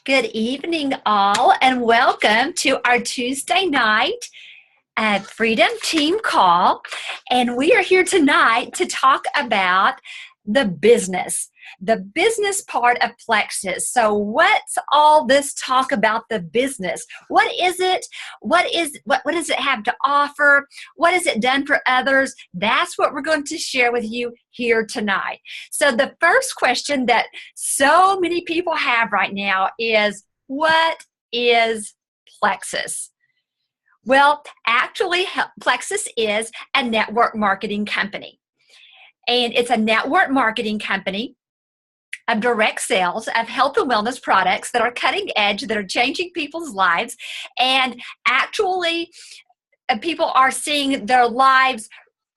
Good evening, all, and welcome to our Tuesday night Freedom Team Call. And we are here tonight to talk about the business part of Plexus. So what's all this talk about the business? What is it? What does it have to offer? What has it done for others? That's what we're going to share with you here tonight. So the first question that so many people have right now is, what is Plexus? Well, actually, Plexus is a network marketing company. And it's a network marketing company of direct sales of health and wellness products that are cutting edge, that are changing people's lives. And actually, people are seeing their lives,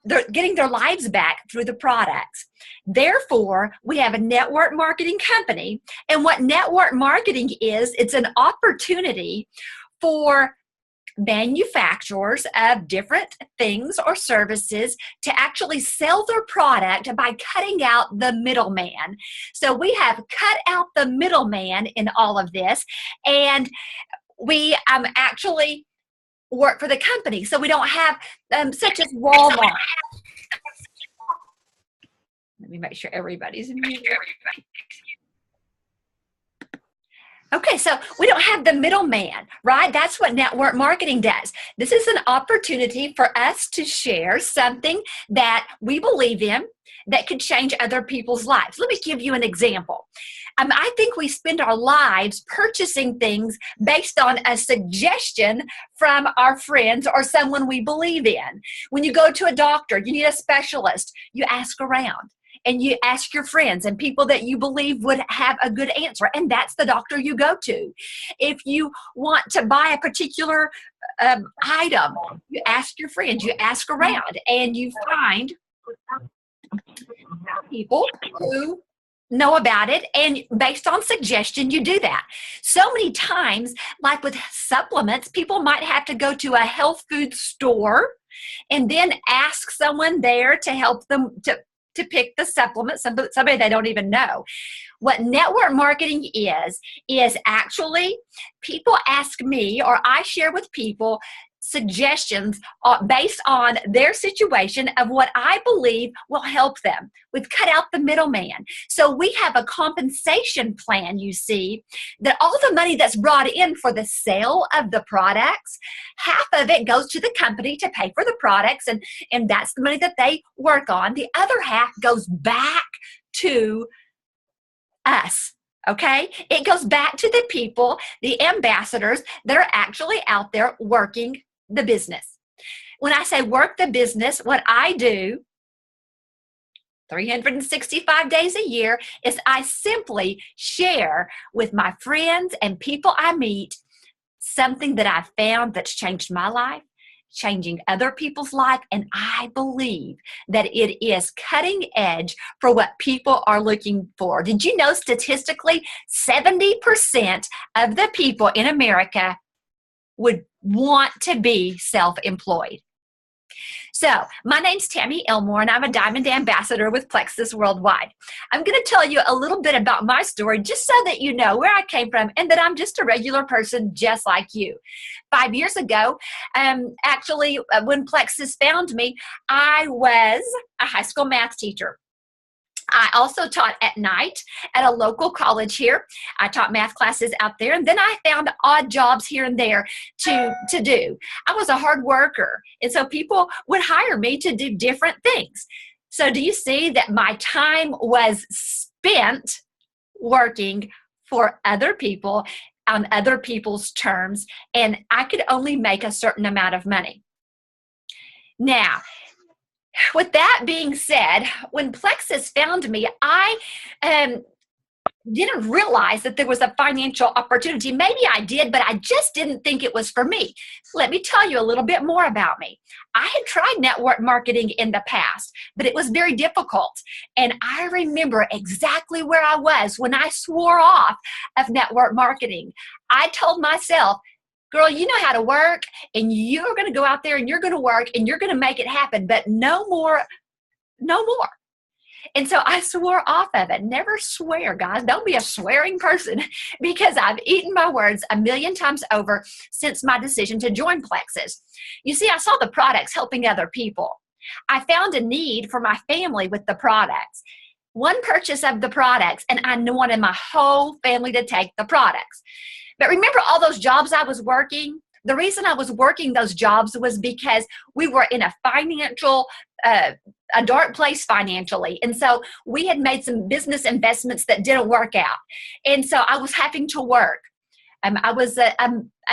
they're getting their lives back through the products. Therefore, we have a network marketing company. And what network marketing is, it's an opportunity for manufacturers of different things or services to actually sell their product by cutting out the middleman. So we have cut out the middleman in all of this, and we actually work for the company. So we don't have such as Walmart. Let me make sure everybody's muted. Okay, so we don't have the middleman, right? That's what network marketing does. This is an opportunity for us to share something that we believe in that could change other people's lives. Let me give you an example. I think we spend our lives purchasing things based on a suggestion from our friends or someone we believe in. When you go to a doctor, you need a specialist, you ask around. And you ask your friends and people that you believe would have a good answer, and that's the doctor you go to. If you want to buy a particular item, you ask your friends, you ask around, and you find people who know about it, and based on suggestion, you do that. So many times, like with supplements, people might have to go to a health food store and then ask someone there to help them to pick the supplement, somebody they don't even know. What network marketing is actually people ask me, or I share with people suggestions based on their situation of what I believe will help them. We've cut out the middleman. So we have a compensation plan, you see, that all the money that's brought in for the sale of the products, half of it goes to the company to pay for the products, and that's the money that they work on. The other half goes back to us. Okay, it goes back to the people, the ambassadors that are actually out there working the business. When I say work the business, what I do 365 days a year is I simply share with my friends and people I meet something that I've found that's changed my life, changing other people's life, and I believe that it is cutting edge for what people are looking for. Did you know statistically 70% of the people in America would want to be self-employed? So my name's Tammy Elmore, and I'm a Diamond Ambassador with Plexus Worldwide. I'm going to tell you a little bit about my story just so that you know where I came from and that I'm just a regular person just like you. 5 years ago, actually, when Plexus found me, I was a high school math teacher. I also taught at night at a local college here. I taught math classes out there, and then I found odd jobs here and there to do. I was a hard worker, and so people would hire me to do different things. So do you see that my time was spent working for other people on other people's terms, and I could only make a certain amount of money. Now, with that being said, when Plexus found me, I didn't realize that there was a financial opportunity. Maybe I did, but I just didn't think it was for me. Let me tell you a little bit more about me. I had tried network marketing in the past, but it was very difficult. And I remember exactly where I was when I swore off of network marketing. I told myself, girl, you know how to work, and you're going to go out there and you're going to work and you're going to make it happen, but no more. And so I swore off of it. Never swear, guys. Don't be a swearing person, because I've eaten my words a million times over since my decision to join Plexus. You see, I saw the products helping other people. I found a need for my family with the products. One purchase of the products, and I wanted my whole family to take the products. But remember all those jobs I was working? The reason I was working those jobs was because we were in a financial, a dark place financially. And so we had made some business investments that didn't work out. And so I was having to work. I was a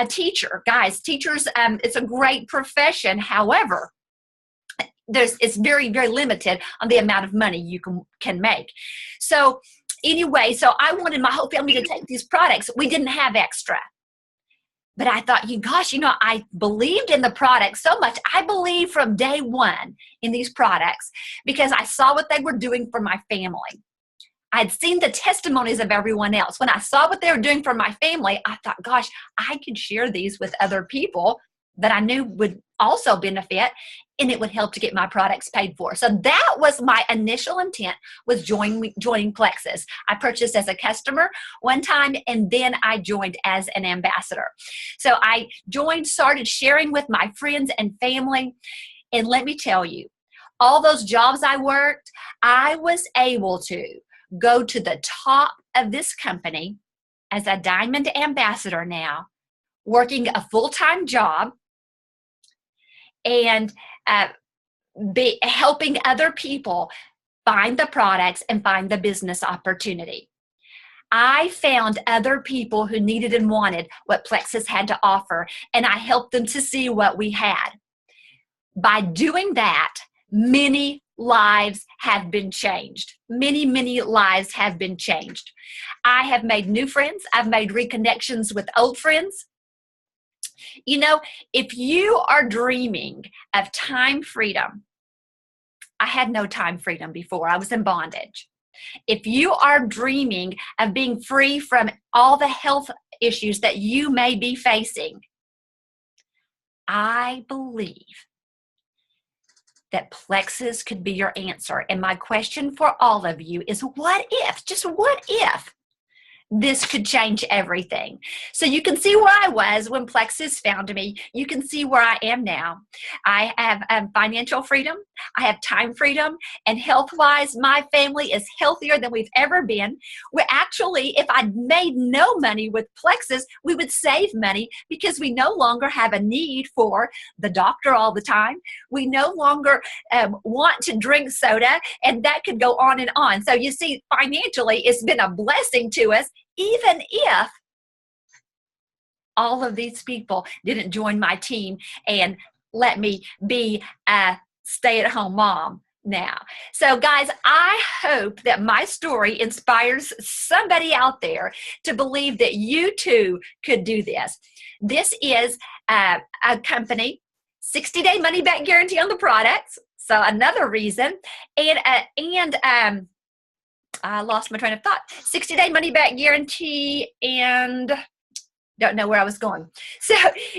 teacher. Guys, teachers, it's a great profession. However, it's very, very limited on the amount of money you can make. So anyway, so I wanted my whole family to take these products. We didn't have extra. But I thought, gosh, I believed in the product so much. I believed from day one in these products because I saw what they were doing for my family. I'd seen the testimonies of everyone else. When I saw what they were doing for my family, I thought, gosh, I could share these with other people that I knew would also benefit, and it would help to get my products paid for. So that was my initial intent, was joining Plexus. I purchased as a customer one time, and then I joined as an ambassador. So I started sharing with my friends and family, and let me tell you, all those jobs I worked, I was able to go to the top of this company as a diamond ambassador now, working a full-time job, and be helping other people find the products and find the business opportunity. I found other people who needed and wanted what Plexus had to offer, and I helped them to see what we had. By doing that, many lives have been changed. Many, many lives have been changed. I have made new friends. I've made reconnections with old friends. If you are dreaming of time freedom, I had no time freedom before. I was in bondage. If you are dreaming of being free from all the health issues that you may be facing, I believe that Plexus could be your answer. And my question for all of you is, what if, just what if, this could change everything? So you can see where I was when Plexus found me. You can see where I am now. I have financial freedom. I have time freedom. And health-wise, my family is healthier than we've ever been. We're actually, if I'd made no money with Plexus, we would save money because we no longer have a need for the doctor all the time. We no longer want to drink soda, and that could go on and on. So you see, financially, it's been a blessing to us, even if all of these people didn't join my team and let me be a stay-at-home mom now. So guys, I hope that my story inspires somebody out there to believe that you too could do this. This is a company, 60-day money-back guarantee on the products. So another reason, and I lost my train of thought. 60-day money-back guarantee, and don't know where I was going. So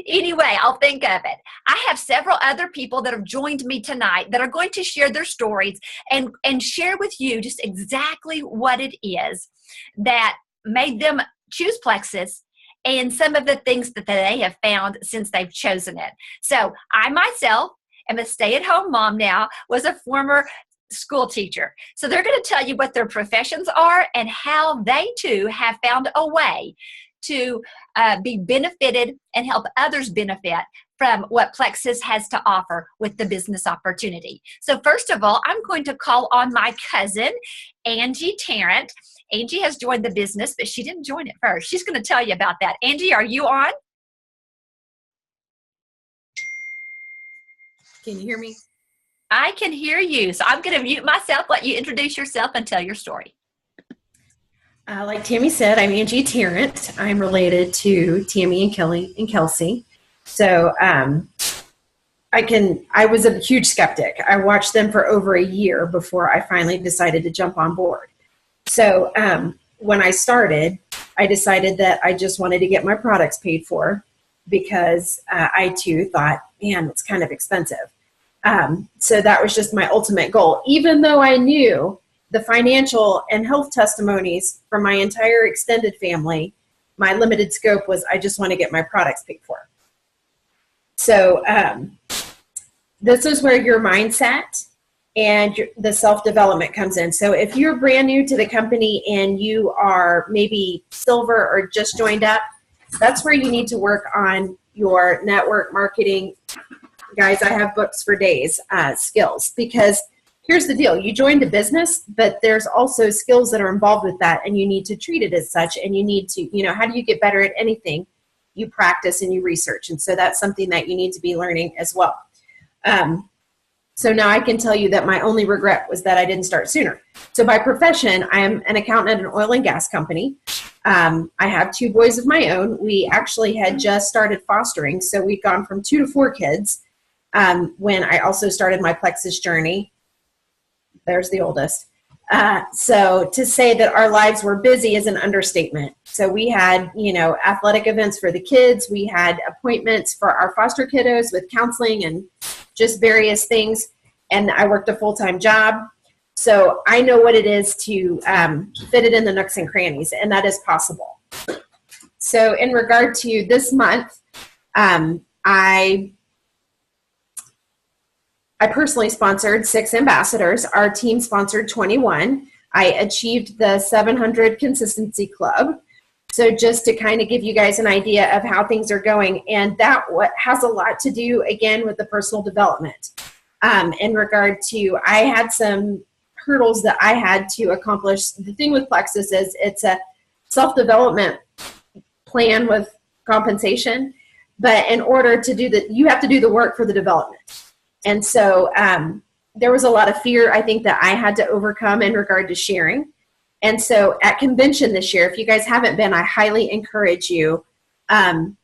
anyway, I'll think of it. I have several other people that have joined me tonight that are going to share their stories and share with you just exactly what it is that made them choose Plexus and some of the things that they have found since they've chosen it. So I myself am a stay-at-home mom now, was a former school teacher. So they're going to tell you what their professions are and how they too have found a way to be benefited and help others benefit from what Plexus has to offer with the business opportunity. So first of all, I'm going to call on my cousin, Angie Terrance. Angie has joined the business, but she didn't join it first. She's going to tell you about that. Angie, are you on? Can you hear me? I can hear you. So I'm going to mute myself, let you introduce yourself and tell your story. Like Tammy said, I'm Angie Terrance. I'm related to Tammy and Kelly and Kelsey. So I was a huge skeptic. I watched them for over a year before I finally decided to jump on board. So when I started, I decided that I just wanted to get my products paid for because I too thought, man, it's kind of expensive. So that was just my ultimate goal, even though I knew the financial and health testimonies from my entire extended family, my limited scope was I just want to get my products paid for. So this is where your mindset and the self-development comes in. So if you're brand new to the company and you are maybe silver or just joined up, that's where you need to work on your network marketing. Guys, I have books for days, skills, because here's the deal. You joined a business, but there's also skills that are involved with that, and you need to treat it as such, and you need to, how do you get better at anything? You practice and you research, and so that's something that you need to be learning as well. So now I can tell you that my only regret was that I didn't start sooner. So by profession, I am an accountant at an oil and gas company. I have 2 boys of my own. We actually had just started fostering, so we've gone from 2 to 4 kids when I also started my Plexus journey. There's the oldest. So to say that our lives were busy is an understatement. So we had, athletic events for the kids. We had appointments for our foster kiddos with counseling and just various things. And I worked a full-time job. So I know what it is to fit it in the nooks and crannies, and that is possible. So in regard to this month, I personally sponsored 6 ambassadors. Our team sponsored 21. I achieved the 700 Consistency Club. So just to kind of give you guys an idea of how things are going. And that has a lot to do, again, with the personal development. In regard to, I had some hurdles that I had to accomplish. The thing with Plexus is it's a self-development plan with compensation. But in order to do that, you have to do the work for the development. And so there was a lot of fear, I think, that I had to overcome in regard to sharing. And so at convention this year, if you guys haven't been, I highly encourage you to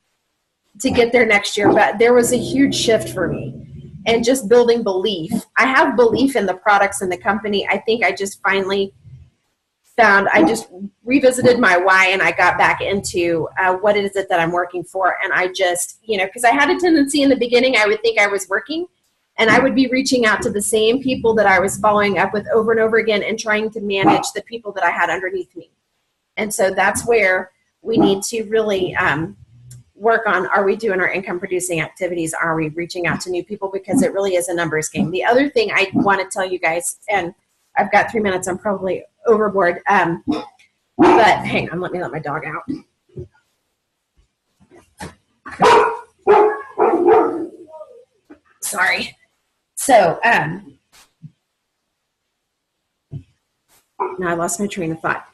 get there next year. But there was a huge shift for me and just building belief. I have belief in the products and the company. I think I just finally I just revisited my why, and I got back into what is it that I'm working for. And I just, because I had a tendency in the beginning, I would think I was working. And I would be reaching out to the same people that I was following up with over and over again and trying to manage the people that I had underneath me. And so that's where we need to really work on, are we doing our income producing activities? Are we reaching out to new people? Because it really is a numbers game. The other thing I want to tell you guys, and I've got 3 minutes, I'm probably overboard, but hang on, let me let my dog out. Sorry. So, now I lost my train of thought.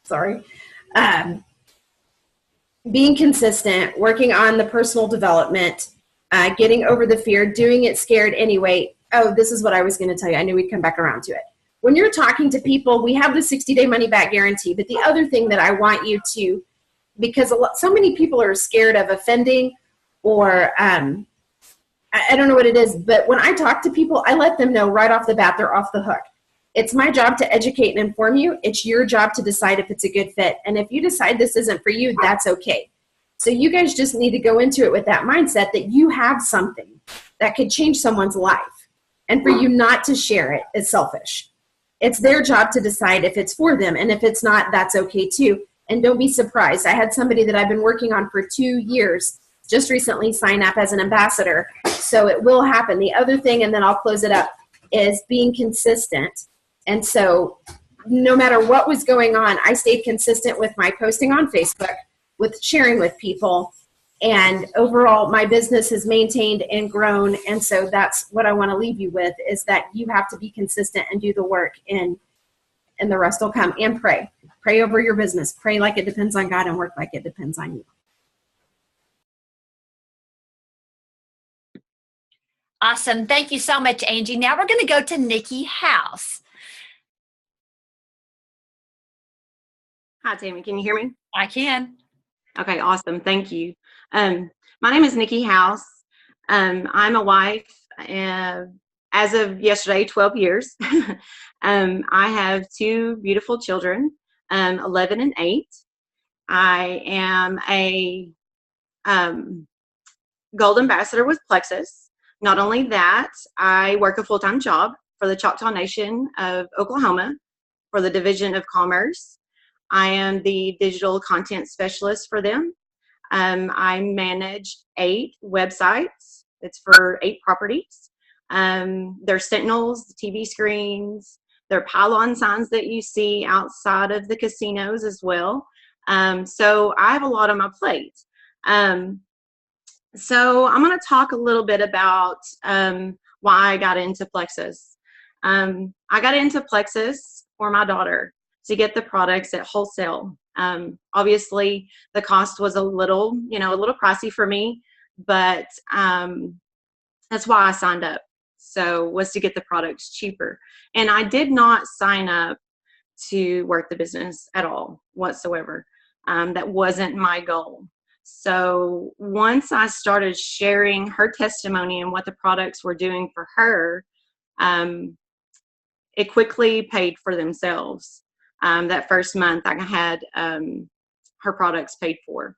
Sorry. Being consistent, working on the personal development, getting over the fear, doing it scared anyway. Oh, this is what I was going to tell you. I knew we'd come back around to it. When you're talking to people, we have the 60-day money-back guarantee. But the other thing that I want you to, because so many people are scared of offending, or I don't know what it is, but when I talk to people, I let them know right off the bat they're off the hook. It's my job to educate and inform you. It's your job to decide if it's a good fit. And if you decide this isn't for you, that's okay. So you guys just need to go into it with that mindset that you have something that could change someone's life. And for you not to share it is selfish. It's their job to decide if it's for them. And if it's not, that's okay too. And don't be surprised. I had somebody that I've been working on for 2 years just recently sign up as an ambassador. So it will happen. The other thing, and then I'll close it up, is being consistent. And so no matter what was going on, I stayed consistent with my posting on Facebook, with sharing with people. And overall, my business has maintained and grown. And so that's what I want to leave you with, is that you have to be consistent and do the work, and the rest will come. And pray. Pray over your business. Pray like it depends on God, and work like it depends on you. Awesome. Thank you so much, Angie. Now we're going to go to Nikki House. Hi, Tammy. Can you hear me? I can. Okay, awesome. Thank you. My name is Nikki House. I'm a wife, as of yesterday, 12 years. I have 2 beautiful children, 11 and 8. I am a Gold Ambassador with Plexus. Not only that, I work a full-time job. for the Choctaw Nation of Oklahoma for the Division of Commerce. I am the digital content specialist for them. I manage 8 websites. It's for 8 properties. They're sentinels, TV screens, they're pylon signs that you see outside of the casinos as well. So I have a lot on my plate. So I'm going to talk a little bit about why I got into Plexus. I got into Plexus for my daughter to get the products at wholesale. Obviously, the cost was a little pricey for me, but that's why I signed up. So was to get the products cheaper. And I did not sign up to work the business at all whatsoever. That wasn't my goal. So once I started sharing her testimony and what the products were doing for her, it quickly paid for themselves. That first month I had her products paid for.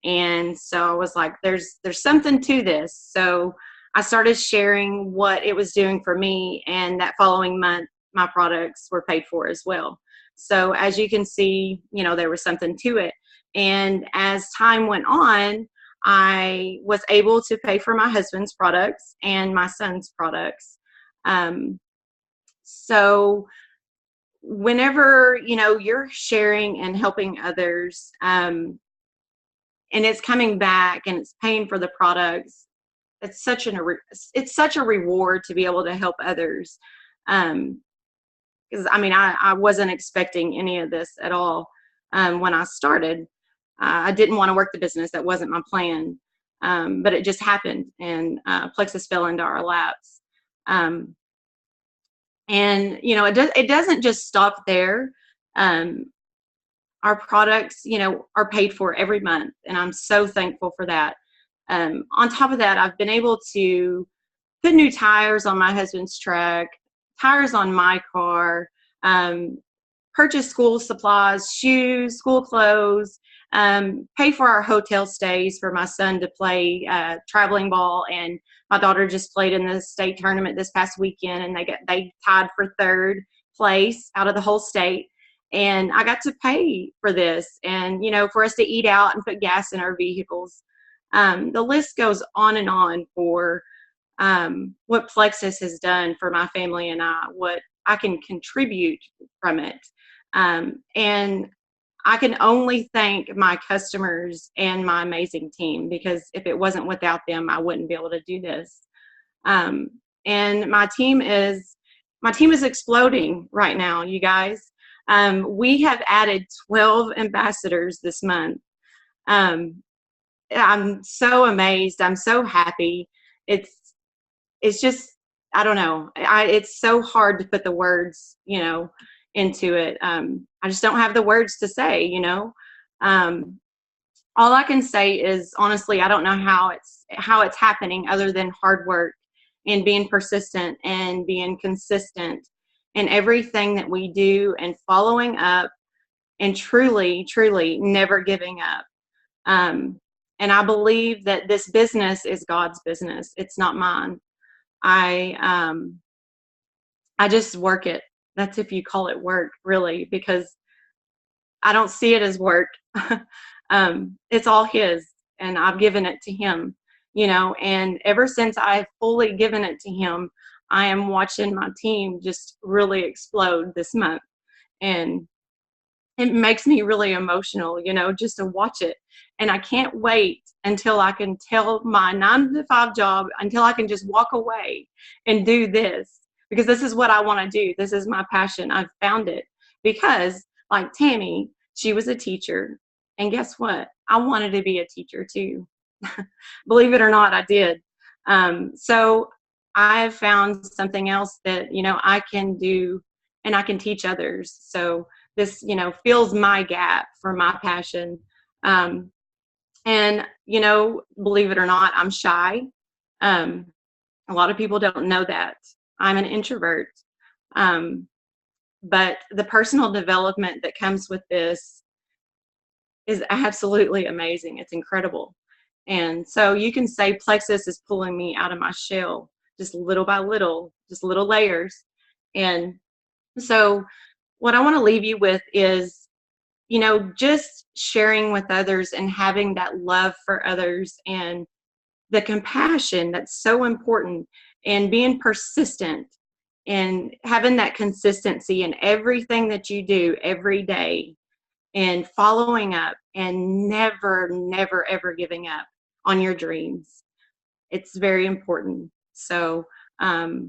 And so I was like, there's something to this. So I started sharing what it was doing for me, and that following month my products were paid for as well. So as you can see, there was something to it. And as time went on, I was able to pay for my husband's products and my son's products. So whenever, you're sharing and helping others, and it's coming back and it's paying for the products, it's such a reward to be able to help others. Because I wasn't expecting any of this at all when I started. I didn't want to work the business. That wasn't my plan. But it just happened, and Plexus fell into our laps. And it doesn't just stop there. Our products, are paid for every month, and I'm so thankful for that. On top of that, I've been able to put new tires on my husband's truck, tires on my car, purchase school supplies, shoes, school clothes, pay for our hotel stays for my son to play traveling ball. And my daughter just played in the state tournament this past weekend, and they tied for 3rd place out of the whole state. And I got to pay for this, and for us to eat out and put gas in our vehicles. The list goes on and on for what Plexus has done for my family and I, what I can contribute from it. And I can only thank my customers and my amazing team, because if it wasn't without them, I wouldn't be able to do this. And my team is exploding right now, you guys. We have added 12 ambassadors this month. I'm so amazed. I'm so happy. It's just, I don't know. It's so hard to put the words, into it. I just don't have the words to say, all I can say is, honestly, I don't know how it's happening other than hard work and being persistent and being consistent in everything that we do, and following up, and truly, truly never giving up. And I believe that this business is God's business. It's not mine. I just work it. That's if you call it work, really, because I don't see it as work. It's all His, and I've given it to Him, and ever since I've fully given it to Him, I am watching my team just really explode this month. And it makes me really emotional, just to watch it. And I can't wait until I can tell my 9-to-5 job, until I can just walk away and do this, because this is what I want to do. This is my passion. I've found it because, like Tammy, she was a teacher. And guess what? I wanted to be a teacher too. Believe it or not, I did. So I've found something else that, I can do, and I can teach others. So this, fills my gap for my passion. And, believe it or not, I'm shy. A lot of people don't know that. I'm an introvert. But the personal development that comes with this is absolutely amazing. It's incredible. And so you can say Plexus is pulling me out of my shell, just little by little, just little layers. And so what I want to leave you with is, just sharing with others and having that love for others and the compassion that's so important, and being persistent and having that consistency in everything that you do every day, and following up and never, never, ever giving up on your dreams. It's very important. So, as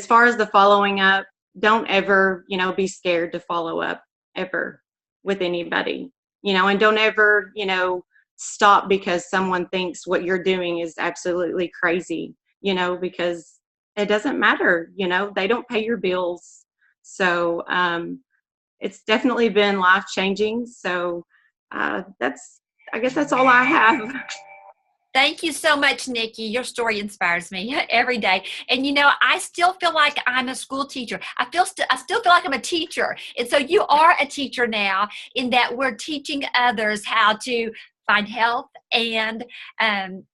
far as the following up, don't ever, be scared to follow up ever with anybody, and don't ever, stop because someone thinks what you're doing is absolutely crazy, because it doesn't matter, they don't pay your bills. So, it's definitely been life changing. So, I guess that's all I have. Thank you so much, Nikki. Your story inspires me every day. And I still feel like I'm a school teacher. I still feel like I'm a teacher. And so you are a teacher now, in that we're teaching others how to find health and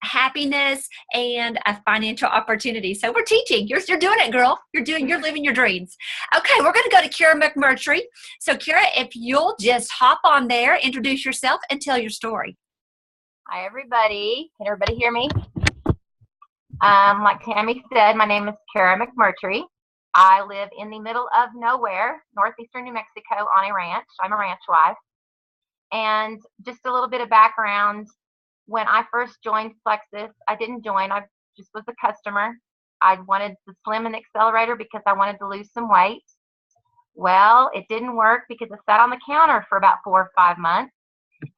happiness and a financial opportunity. So we're teaching. You're doing it, girl. You're living your dreams. Okay, we're going to go to Cara McMurtry. So Cara, if you'll just hop on there, introduce yourself, and tell your story. Hi, everybody. Can everybody hear me? Like Tammy said, my name is Cara McMurtry. I live in the middle of nowhere, northeastern New Mexico, on a ranch. I'm a ranch wife. And just a little bit of background. When I first joined Plexus, I didn't join. I just was a customer. I wanted the Slim and Accelerator because I wanted to lose some weight. Well, it didn't work because I sat on the counter for about 4 or 5 months.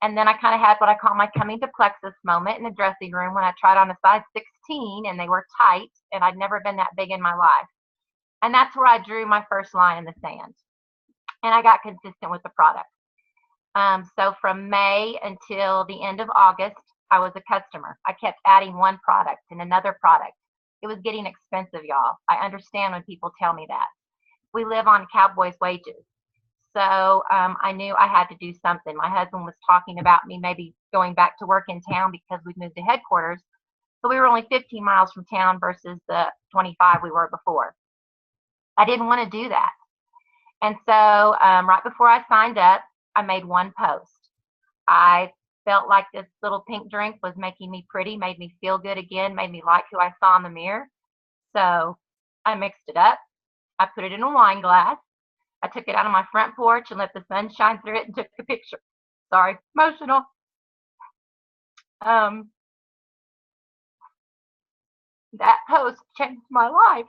And then I kind of had what I call my coming to Plexus moment in the dressing room, when I tried on a size 16 and they were tight, and I'd never been that big in my life. And that's where I drew my first line in the sand. And I got consistent with the product. So from May until the end of August, I was a customer. I kept adding one product and another product. It was getting expensive, y'all. I understand when people tell me that. We live on cowboys' wages. So I knew I had to do something. My husband was talking about me maybe going back to work in town because we'd moved to headquarters. So we were only 15 miles from town versus the 25 we were before. I didn't want to do that. And so right before I signed up, I made one post. I felt like this little pink drink was making me pretty, made me feel good again, made me like who I saw in the mirror. So I mixed it up. I put it in a wine glass. I took it out on my front porch and let the sun shine through it and took a picture. Sorry, emotional. That post changed my life.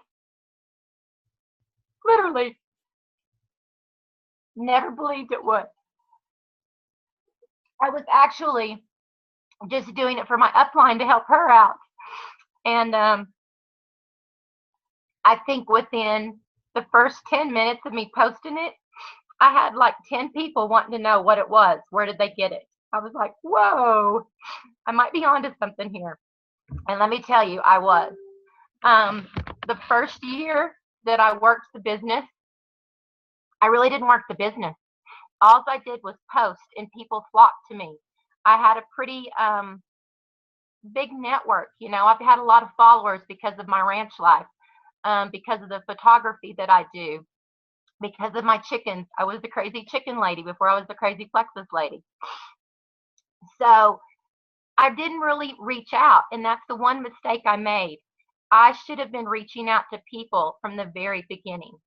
Literally. Never believed it would. I was actually just doing it for my upline to help her out. And I think within the first 10 minutes of me posting it, I had like 10 people wanting to know what it was. Where did they get it? I was like, whoa, I might be onto something here. And let me tell you, I was. The first year that I worked the business, I really didn't work the business. All I did was post, and people flocked to me. I had a pretty big network. I've had a lot of followers because of my ranch life, because of the photography that I do, because of my chickens. I was the crazy chicken lady before I was the crazy Plexus lady. So I didn't really reach out, and that's the one mistake I made. I should have been reaching out to people from the very beginning.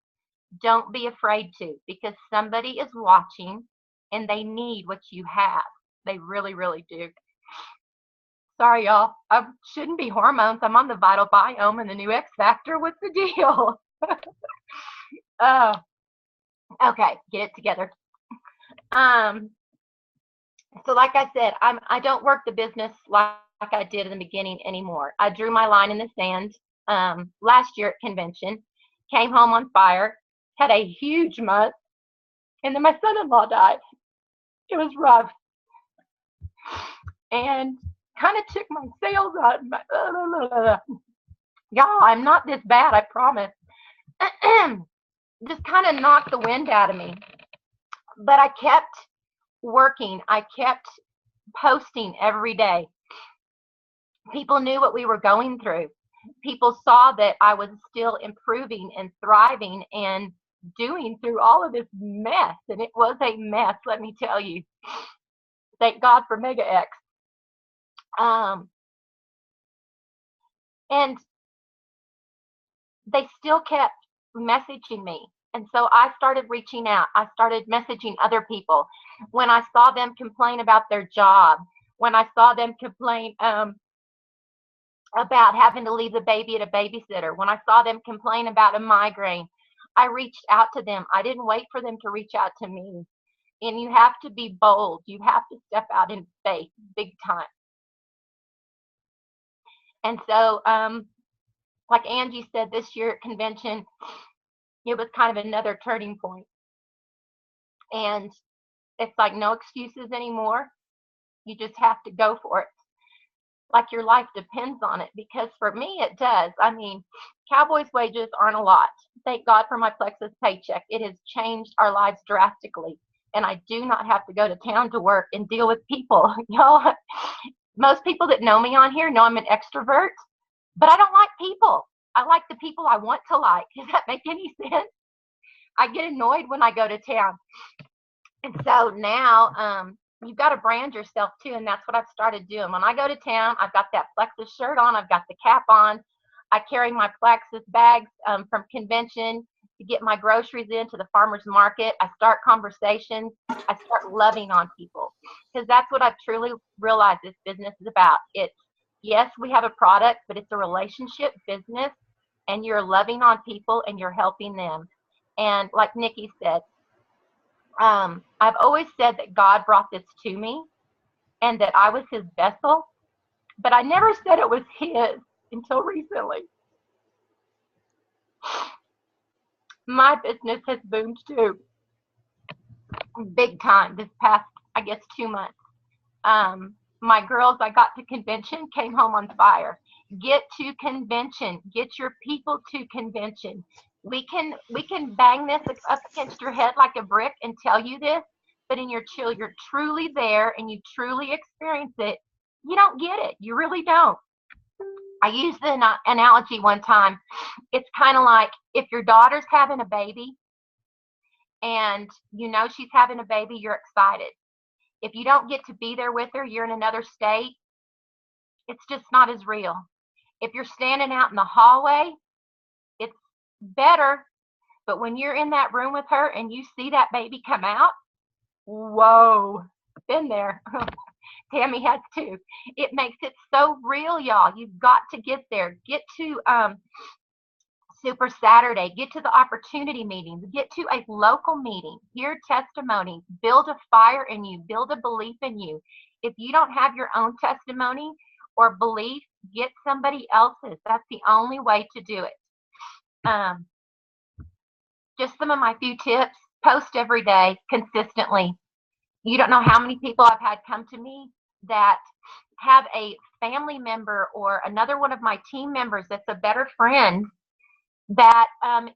Don't be afraid to, because somebody is watching and they need what you have. They really, really do. Sorry, y'all. I shouldn't be hormones. I'm on the Vital Biome and the new X Factor. What's the deal? Okay, get it together. So like I said, I don't work the business like I did in the beginning anymore. I drew my line in the sand last year at convention, came home on fire, had a huge month, and then my son-in-law died. It was rough. And kind of took my sales out. Y'all, I'm not this bad, I promise. Just kind of knocked the wind out of me. But I kept working. I kept posting every day. People knew what we were going through. people saw that I was still improving and thriving and doing through all of this mess. And it was a mess, let me tell you. Thank God for Mega X. And they still kept messaging me. And so I started reaching out. I started messaging other people. When I saw them complain about their job, when I saw them complain about having to leave the baby at a babysitter, when I saw them complain about a migraine, I reached out to them. I didn't wait for them to reach out to me. And you have to be bold. You have to step out in faith big time. And so, like Angie said, this year at convention, it was kind of another turning point. And it's like no excuses anymore. You just have to go for it. Like your life depends on it, because for me it does. I mean, Cowboys' wages aren't a lot. Thank God for my Plexus paycheck. It has changed our lives drastically, and I do not have to go to town to work and deal with people. Y'all, most people that know me on here know I'm an extrovert, but I don't like people. I like the people I want to like. Does that make any sense? I get annoyed when I go to town. And so now, you've got to brand yourself too, and that's what I've started doing. When I go to town, I've got that Plexus shirt on, I've got the cap on, I carry my Plexus bags from convention to get my groceries into the farmer's market. I start conversations. I start loving on people, because that's what I've truly realized this business is about. It's, yes, we have a product, but it's a relationship business, and you're loving on people and you're helping them. And like Nikki said, I've always said that God brought this to me and that I was his vessel, but I never said it was his until recently. My business has boomed too, big time, this past, I guess, 2 months. My girls I got to convention came home on fire. Get to convention. Get your people to convention. We can bang this up against your head like a brick and tell you this, but in your chill, you're truly there and you truly experience it. You don't get it. You really don't. I used the analogy one time. It's kind of like if your daughter's having a baby and you know she's having a baby, you're excited. If you don't get to be there with her, you're in another state. It's just not as real. If you're standing out in the hallway, it's better. But when you're in that room with her and you see that baby come out, whoa, been there. Tammy has too. It makes it so real, y'all. You've got to get there. Get to Super Saturday. Get to the opportunity meetings. Get to a local meeting. Hear testimonies. Build a fire in you. Build a belief in you. If you don't have your own testimony or belief, get somebody else's. That's the only way to do it. Just some of my few tips. Post every day consistently. You don't know how many people I've had come to me that have a family member or another one of my team members that's a better friend that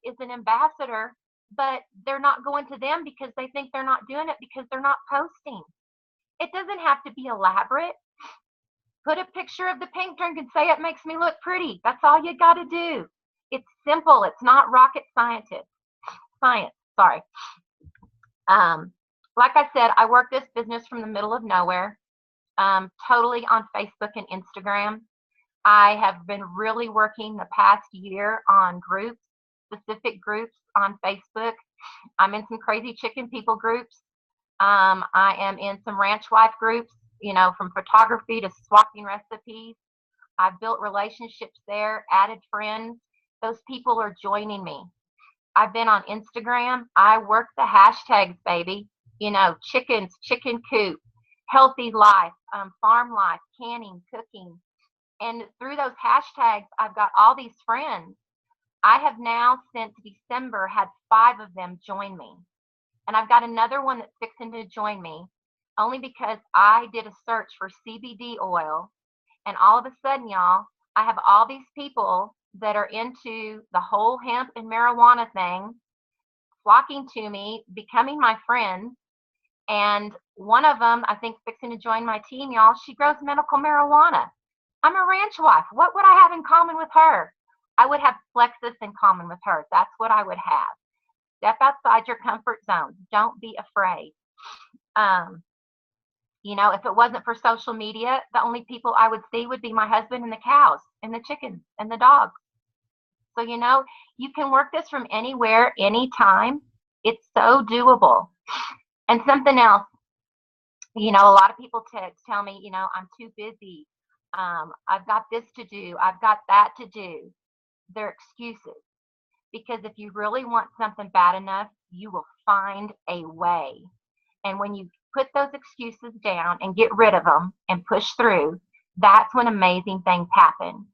is an ambassador, but they're not going to them because they think they're not doing it because they're not posting. It doesn't have to be elaborate. Put a picture of the pink drink and say it makes me look pretty. That's all you got to do. It's simple. It's not rocket science. Sorry. Like I said, I work this business from the middle of nowhere, totally on Facebook and Instagram. I have been really working the past year on groups, specific groups on Facebook. I'm in some crazy chicken people groups. I am in some ranch wife groups, you know, from photography to swapping recipes. I've built relationships there, added friends. Those people are joining me. I've been on Instagram. I work the hashtags, baby. You know, chickens, chicken coop, healthy life, farm life, canning, cooking. And through those hashtags, I've got all these friends. I have now, since December, had 5 of them join me. And I've got another one that's fixing to join me, only because I did a search for CBD oil. And all of a sudden, y'all, I have all these people that are into the whole hemp and marijuana thing flocking to me, becoming my friends. And one of them, I think, fixing to join my team, y'all, she grows medical marijuana. I'm a ranch wife. What would I have in common with her? I would have Plexus in common with her. That's what I would have. Step outside your comfort zone. Don't be afraid. If it wasn't for social media, the only people I would see would be my husband and the cows and the chickens and the dogs. So, you can work this from anywhere, anytime. It's so doable. And something else, a lot of people tell me, I'm too busy. I've got this to do. I've got that to do. They're excuses. Because if you really want something bad enough, you will find a way. And when you put those excuses down and get rid of them and push through, that's when amazing things happen.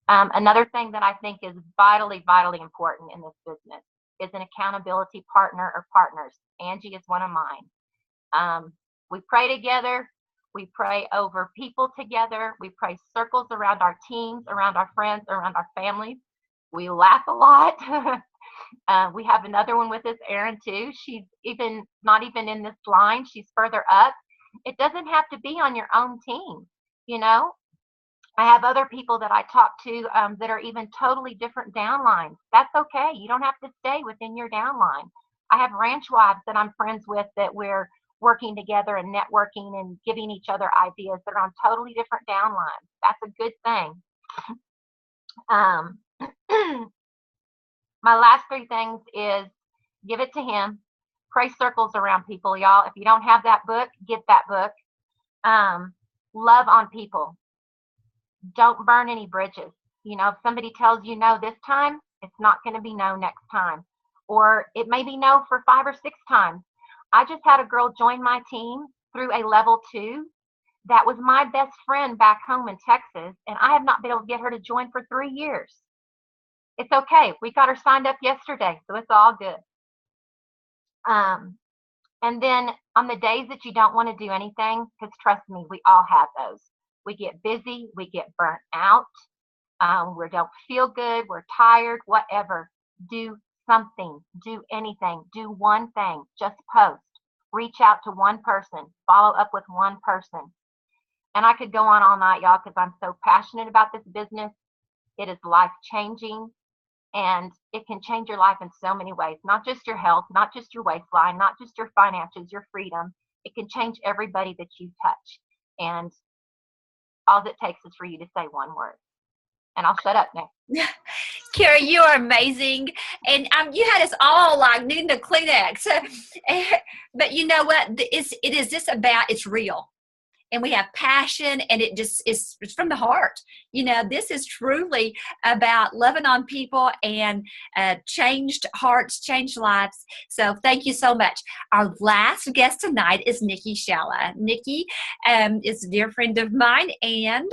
Another thing that I think is vitally, vitally important in this business is an accountability partner or partners. Angie is one of mine. We pray together. We pray over people together. We pray circles around our teams, around our friends, around our families. We laugh a lot. We have another one with us, Erin, too. She's not even in this line. She's further up. It doesn't have to be on your own team. I have other people that I talk to that are even totally different downlines. That's okay. You don't have to stay within your downline. I have ranch wives that I'm friends with that we're working together and networking and giving each other ideas that are on totally different downlines. That's a good thing. My last three things is give it to him. Pray circles around people, y'all. If you don't have that book, get that book. Love on people. Don't burn any bridges. If somebody tells you no this time, it's not going to be no next time. Or it may be no for 5 or 6 times. I just had a girl join my team through a level 2 that was my best friend back home in Texas, and I have not been able to get her to join for 3 years. It's okay. We got her signed up yesterday, so it's all good. And then on the days that you don't want to do anything, because trust me, we all have those. We get busy, we get burnt out, we don't feel good, we're tired, whatever. Do something, do anything, do one thing, just post. Reach out to one person, follow up with one person. And I could go on all night, y'all, because I'm so passionate about this business. It is life-changing, and it can change your life in so many ways. Not just your health, not just your waistline, not just your finances, your freedom. It can change everybody that you touch. And all it takes is for you to say one word. And I'll shut up now. Kerry, you are amazing. And you had us all like needing a Kleenex. But you know what? It is just about, it's real. And we have passion, and it's from the heart. This is truly about loving on people and changed hearts, changed lives. So thank you so much. Our last guest tonight is Nikki House. Nikki is a dear friend of mine, and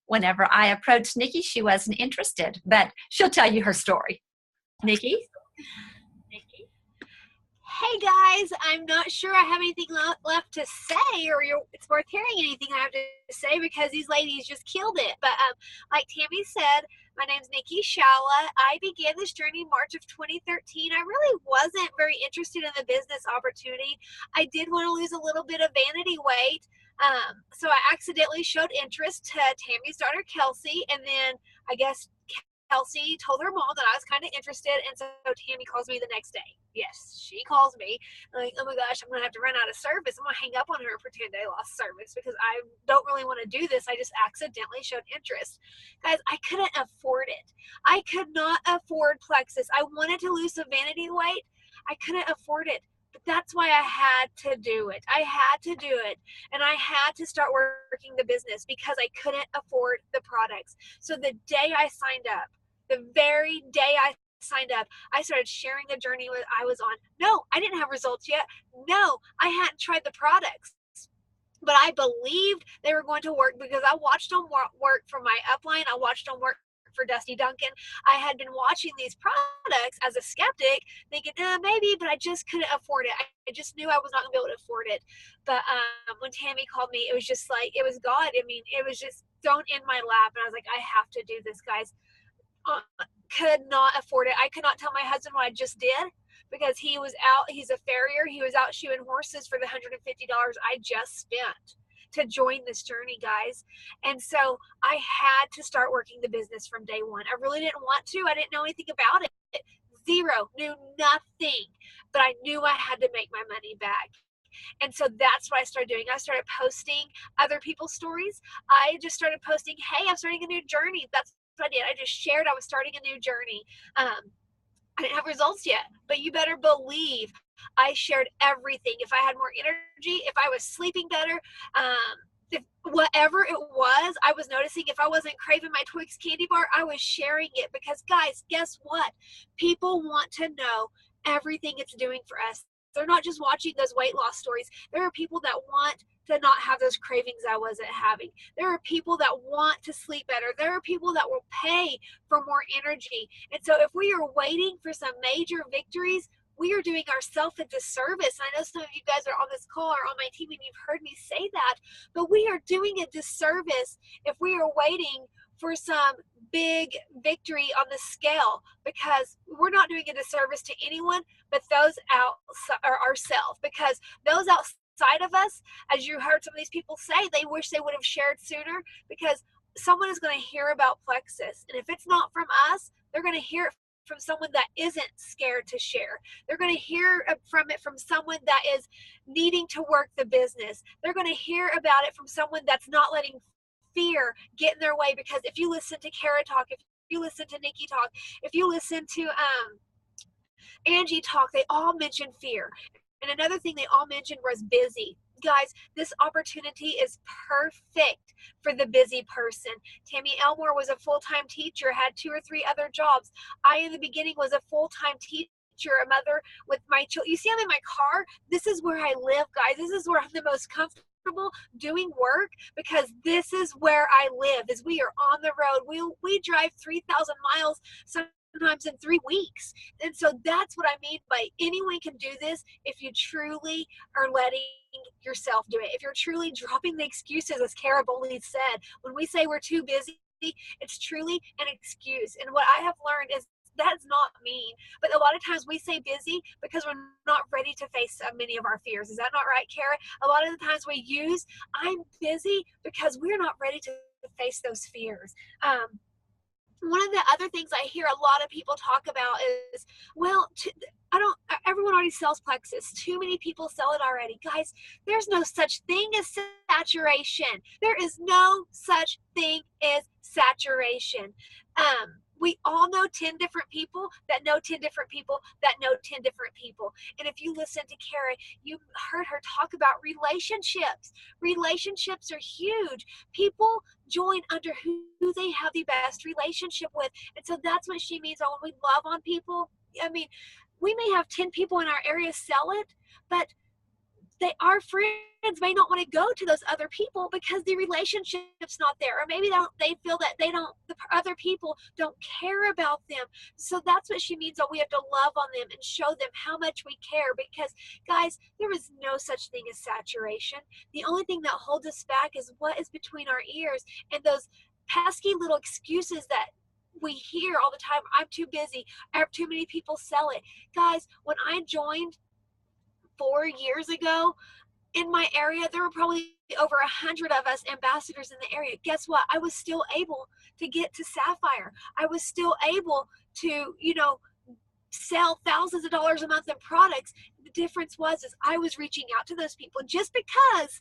whenever I approached Nikki, she wasn't interested, but she'll tell you her story. Nikki? Hey guys, I'm not sure I have anything left to say, or it's worth hearing anything I have to say, because these ladies just killed it. But like Tammy said, my name's Nikki House. I began this journey in March of 2013. I really wasn't very interested in the business opportunity. I did want to lose a little bit of vanity weight. So I accidentally showed interest to Tammy's daughter, Kelsey, and then I guess Kelsey told her mom that I was kind of interested, and so Tammy calls me the next day. Yes, she calls me like, oh my gosh, I'm going to have to run out of service. I'm going to hang up on her for 10-day lost service because I don't really want to do this. I just accidentally showed interest. Guys, I couldn't afford it. I could not afford Plexus. I wanted to lose some vanity weight. I couldn't afford it. But that's why I had to do it. I had to do it. And I had to start working the business because I couldn't afford the products. So the day I signed up, the very day I signed up, I started sharing the journey I was on. No, I didn't have results yet. No, I hadn't tried the products. But I believed they were going to work because I watched them work for my upline. I watched them work for Dusty Duncan. I had been watching these products as a skeptic, thinking, maybe, but I just couldn't afford it. I just knew I was not going to be able to afford it. But when Tammy called me, it was just like, it was God. I mean, it was just thrown in my lap. And I was like, I have to do this, guys. Could not afford it. I could not tell my husband what I just did because he was out. He's a farrier. He was out shooting horses for the $150 I just spent to join this journey, guys. And so I had to start working the business from day one. I really didn't want to. I didn't know anything about it. Zero, knew nothing, but I knew I had to make my money back. And so that's what I started doing. I started posting other people's stories. I just started posting, hey, I'm starting a new journey. That's what I did. I just shared I was starting a new journey. I didn't have results yet, but you better believe I shared everything. If I had more energy, if I was sleeping better, if whatever it was, I was noticing if I wasn't craving my Twix candy bar, I was sharing it because, guys, guess what? People want to know everything it's doing for us. They're not just watching those weight loss stories. There are people that want to not have those cravings I wasn't having. There are people that want to sleep better. There are people that will pay for more energy. And so if we are waiting for some major victories, we are doing ourselves a disservice. I know some of you guys are on this call or on my team and you've heard me say that, but we are doing a disservice if we are waiting for some big victory on the scale, because we're not doing a disservice to anyone but those outside or ourselves, because those outside of us, as you heard some of these people say, they wish they would have shared sooner, because someone is going to hear about plexus, and if it's not from us, they're going to hear it from someone that isn't scared to share. They're going to hear from it from someone that is needing to work the business. They're going to hear about it from someone that's not letting fear get in their way, because if you listen to Cara talk, if you listen to Nikki talk, if you listen to Angie talk, they all mention fear. And another thing they all mentioned was busy. Guys, this opportunity is perfect for the busy person. Tammy Elmore was a full-time teacher, had 2 or 3 other jobs. I, in the beginning, was a full-time teacher, a mother with my children. You see, I'm in my car. This is where I live, guys. This is where I'm the most comfortable doing work, because this is where I live. Is we are on the road. We drive 3,000 miles sometimes in 3 weeks. And so that's what I mean by anyone can do this if you truly are letting yourself do it. If you're truly dropping the excuses, as Cara Boley said, when we say we're too busy, it's truly an excuse. And what I have learned is that's not mean, but a lot of times we say busy because we're not ready to face many of our fears. Is that not right, Cara? A lot of the times we use I'm busy because we're not ready to face those fears. One of the other things I hear a lot of people talk about is, well, everyone already sells plexus. Too many people sell it already. Guys, there's no such thing as saturation. There is no such thing as saturation. We all know 10 different people that know 10 different people that know 10 different people. And if you listen to Kerry, you heard her talk about relationships. Relationships are huge. People join under who they have the best relationship with. And so that's what she means when we love on people. I mean, we may have 10 people in our area sell it, but our friends may not want to go to those other people because the relationship's not there, or maybe they feel that the other people don't care about them. So that's what she means, that we have to love on them and show them how much we care, because guys, there is no such thing as saturation. The only thing that holds us back is what is between our ears and those pesky little excuses that we hear all the time. I'm too busy. I have too many people sell it. Guys, when I joined 4 years ago, in my area, there were probably over 100 of us ambassadors in the area. Guess what? I was still able to get to Sapphire. I was still able to, sell thousands of dollars a month in products. The difference was I was reaching out to those people. Just because,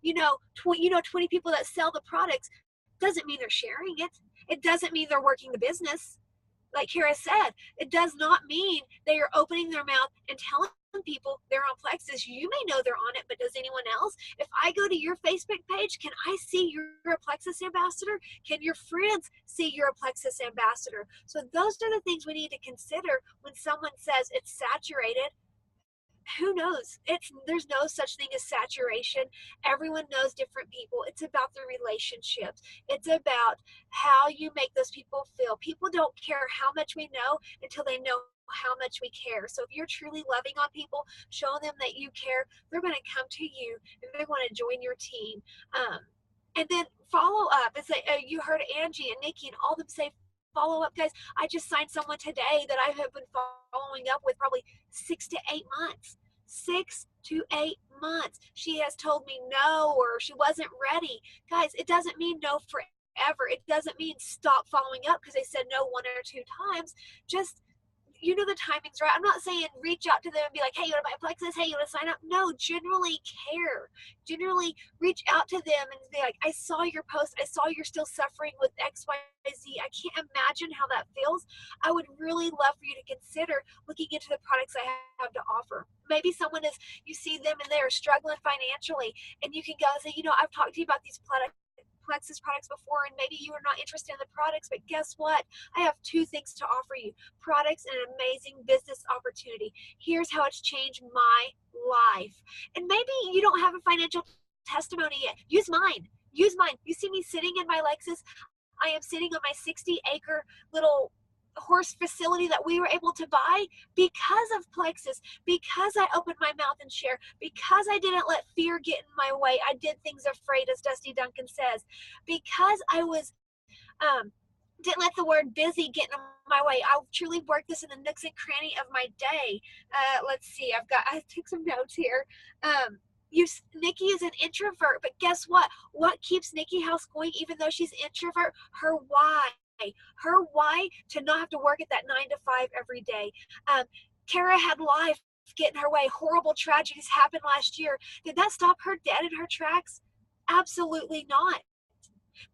20 people that sell the products doesn't mean they're sharing it. It doesn't mean they're working the business. Like Cara said, it does not mean they are opening their mouth and telling people they're on plexus. You may know they're on it, but does anyone else? If I go to your Facebook page, can I see you're a plexus ambassador? Can your friends see you're a plexus ambassador? So those are the things we need to consider when someone says it's saturated. Who knows? There's no such thing as saturation. Everyone knows different people. It's about the relationships. It's about how you make those people feel. People don't care how much we know until they know how much we care. So if you're truly loving on people, show them that you care, they're going to come to you and they're going to join your team. And then follow up. It's like you heard Angie and Nikki and all of them say follow up. Guys, I just signed someone today that I have been following up with probably 6 to 8 months. 6 to 8 months. She has told me no, or she wasn't ready. Guys, it doesn't mean no forever. It doesn't mean stop following up because they said no 1 or 2 times. Just, you know, the timing's right. I'm not saying reach out to them and be like, hey, you want to buy Plexus? Hey, you want to sign up? No, generally care. Generally reach out to them and be like, I saw your post. I saw you're still suffering with XYZ. I can't imagine how that feels. I would really love for you to consider looking into the products I have to offer. Maybe someone is, you see them and they're struggling financially, and you can go and say, you know, I've talked to you about these Plexus products before, and maybe you are not interested in the products, but guess what? I have 2 things to offer you: products and an amazing business opportunity. Here's how it's changed my life. And maybe you don't have a financial testimony yet. Use mine. Use mine. You see me sitting in my Lexus. I am sitting on my 60-acre little horse facility that we were able to buy because of Plexus, because I opened my mouth and shared, because I didn't let fear get in my way. I did things afraid, as Dusty Duncan says, because I was didn't let the word busy get in my way. I truly worked this in the nooks and cranny of my day. Let's see, I took some notes here. Nikki is an introvert, but guess what? What keeps Nikki House going, even though she's introvert? Her why. Her why to not have to work at that 9 to 5 every day. Cara had life get in her way. Horrible tragedies happened last year. Did that stop her dead in her tracks? Absolutely not.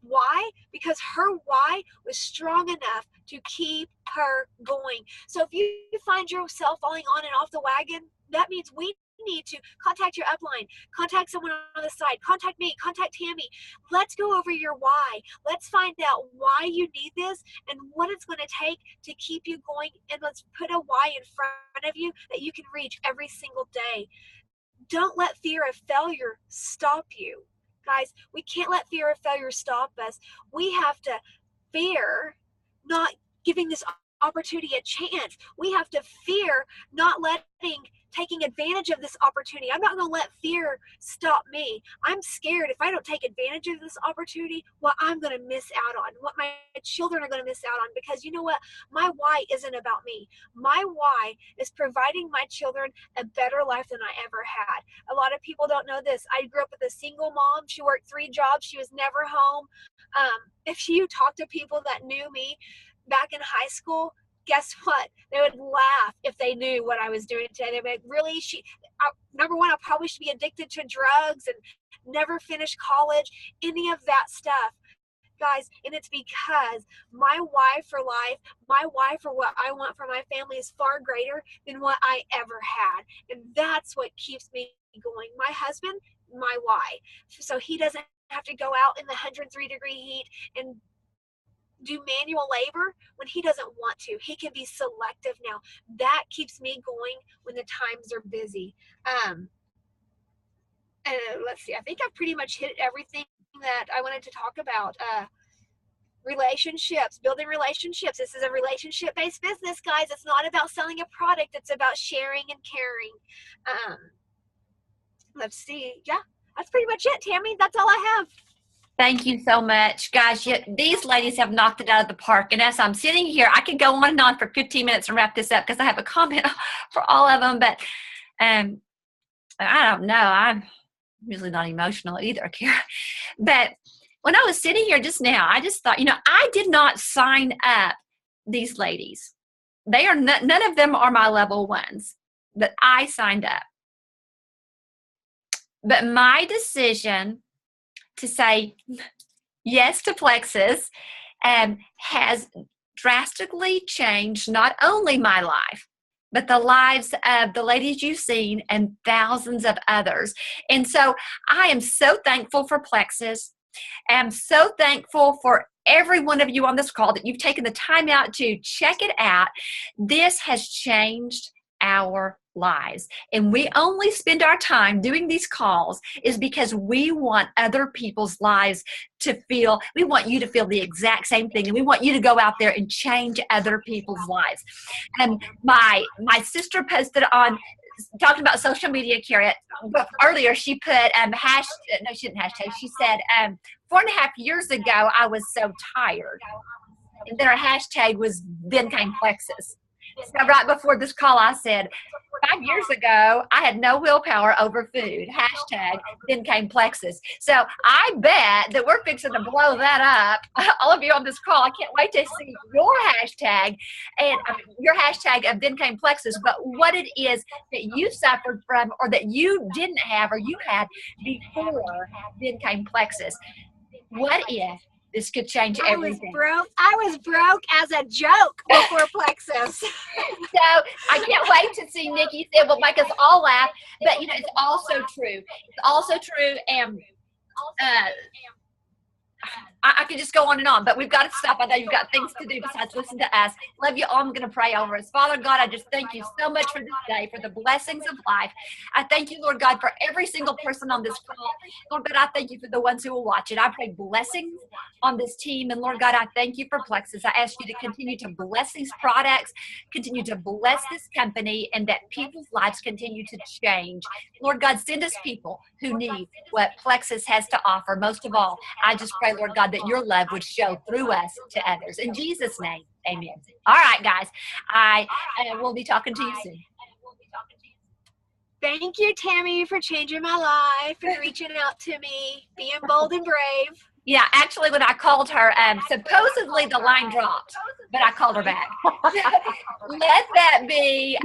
Why? Because her why was strong enough to keep her going. So if you find yourself falling on and off the wagon, that means we need to contact your upline, contact someone on the side, contact me, contact Tammy. Let's go over your why. Let's find out why you need this and what it's going to take to keep you going, and let's put a why in front of you that you can reach every single day. Don't let fear of failure stop you. Guys, we can't let fear of failure stop us. We have to fear not giving this opportunity a chance. We have to fear not taking advantage of this opportunity. I'm not going to let fear stop me. I'm scared if I don't take advantage of this opportunity, what I'm going to miss out on, what my children are going to miss out on, because you know what? My why isn't about me. My why is providing my children a better life than I ever had. A lot of people don't know this. I grew up with a single mom. She worked 3 jobs. She was never home. If you talk to people that knew me back in high school, guess what? They would laugh if they knew what I was doing today. They'd be like, really? Number one, I probably should be addicted to drugs and never finish college, any of that stuff. Guys, and it's because my why for life, my why for what I want for my family is far greater than what I ever had. And that's what keeps me going. My husband, my why. So he doesn't have to go out in the 103-degree heat and do manual labor when he doesn't want to. He can be selective now. That keeps me going when the times are busy. Let's see, I think I've pretty much hit everything that I wanted to talk about. Relationships, building relationships. This is a relationship-based business, guys. It's not about selling a product. It's about sharing and caring. Let's see. Yeah, that's pretty much it, Tammy. That's all I have. Thank you so much. Guys, these ladies have knocked it out of the park. And as I'm sitting here, I could go on and on for 15 minutes and wrap this up because I have a comment for all of them. But I don't know. I'm usually not emotional either, Cara. But when I was sitting here just now, I just thought, I did not sign up these ladies. They are none of them are my level ones that I signed up. But my decision to say yes to Plexus has drastically changed not only my life, but the lives of the ladies you've seen and thousands of others. And so I am so thankful for Plexus. I'm so thankful for every one of you on this call that you've taken the time out to check it out. This has changed our lives. And we only spend our time doing these calls is because we want other people's lives to feel, we want you to feel the exact same thing. And we want you to go out there and change other people's lives. And my sister posted on, talking about social media, Kerry, earlier she put no, she didn't hashtag, she said 4.5 years ago I was so tired. And then her hashtag was then came Plexus. So right before this call, I said, 5 years ago, I had no willpower over food. Hashtag, then came Plexus. So I bet that we're fixing to blow that up. All of you on this call, I can't wait to see your hashtag and your hashtag of then came Plexus, but what it is that you suffered from or that you didn't have or you had before then came Plexus. What if this could change everything? I was broke as a joke before Plexus. So I can't wait to see Nikki. It will make us all laugh. But, you know, it's also true. It's also true. And I could just go on and on, but we've got to stop. I know you've got things to do besides listen to us. Love you all. I'm going to pray over us. Father God, I just thank you so much for this day, for the blessings of life. I thank you, Lord God, for every single person on this call. Lord God, I thank you for the ones who will watch it. I pray blessings on this team. And Lord God, I thank you for Plexus. I ask you to continue to bless these products, continue to bless this company, and that people's lives continue to change. Lord God, send us people who need what Plexus has to offer. Most of all, I just pray, Lord God, that your love would show through us to others. In Jesus' name, amen. All right, guys, I will be talking to you soon. Thank you, Tammy, for changing my life and reaching out to me, being bold and brave. Yeah, actually, when I called her, supposedly the line dropped, but I called her back. Let that be